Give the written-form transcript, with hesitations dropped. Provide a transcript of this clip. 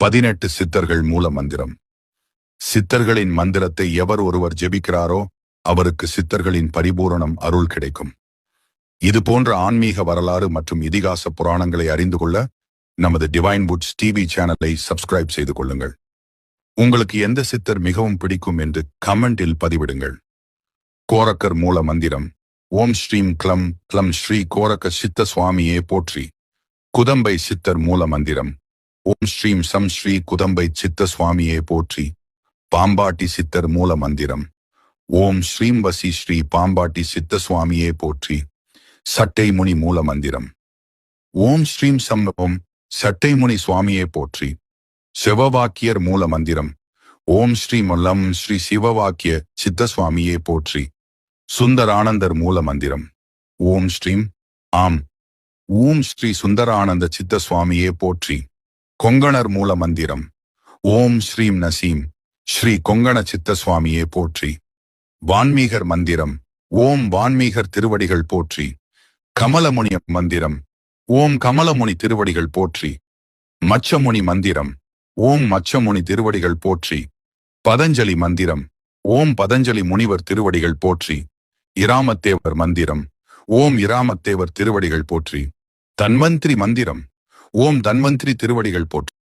18 சித்தர்கள் மூல மந்திரம். சித்தர்களின் மந்திரத்தை எவர் ஒருவர் ஜெபிக்கிறாரோ அவருக்கு சித்தர்களின் பரிபூரணம் அருள் கிடைக்கும். இது போன்ற ஆன்மீக வரலாறு மற்றும் இதிகாச புராணங்களை அறிந்து கொள்ள நமது டிவைன் வுட்ஸ் டிவி சேனலை சப்ஸ்கிரைப் செய்து கொள்ளுங்கள். உங்களுக்கு எந்த சித்தர் மிகவும் பிடிக்கும் என்று கமெண்டில் பதிவிடுங்கள். கோரக்கர் மூல மந்திரம். ஓம் ஸ்ரீம் க்ளம் க்ளம் ஸ்ரீ கோரக்க சித்த சுவாமியே போற்றி. குதம்பை சித்தர் மூல மந்திரம். ஓம் ஸ்ரீம் சம் ஸ்ரீ குதம்பை சித்த சுவாமியே போற்றி. பாம்பாட்டி சித்தர் மூல மந்திரம். ஓம் ஸ்ரீம் வசி ஸ்ரீ பாம்பாட்டி சித்த சுவாமியே போற்றி. சட்டை முனி மூல மந்திரம். ஓம் ஸ்ரீம் சம் ஓம் சட்டை முனி சுவாமியே போற்றி. சிவவாக்கியர் மூல மந்திரம். ஓம் ஸ்ரீ லம் ஸ்ரீ சிவவாக்கிய சித்த சுவாமியே போற்றி. சுந்தரானந்தர் மூல மந்திரம். ஓம் ஸ்ரீம் ஆம் ஓம் ஸ்ரீ சுந்தரானந்த சித்த சுவாமியே போற்றி. கொங்கணர் மூல மந்திரம். ஓம் ஸ்ரீம் நசீம் ஸ்ரீ கொங்கண சித்த சுவாமியே போற்றி. வான்மீகர் மந்திரம். ஓம் வான்மீகர் திருவடிகள் போற்றி. கமலமுனி மந்திரம். ஓம் கமலமுனி திருவடிகள் போற்றி. மச்சமுனி மந்திரம். ஓம் மச்சமுனி திருவடிகள் போற்றி. பதஞ்சலி மந்திரம். ஓம் பதஞ்சலி முனிவர் திருவடிகள் போற்றி. இராமத்தேவர் மந்திரம். ஓம் இராமத்தேவர் திருவடிகள் போற்றி. தன்வந்திரி மந்திரம். ஓம் தன்வந்திரி திருவடிகள் போற்றி.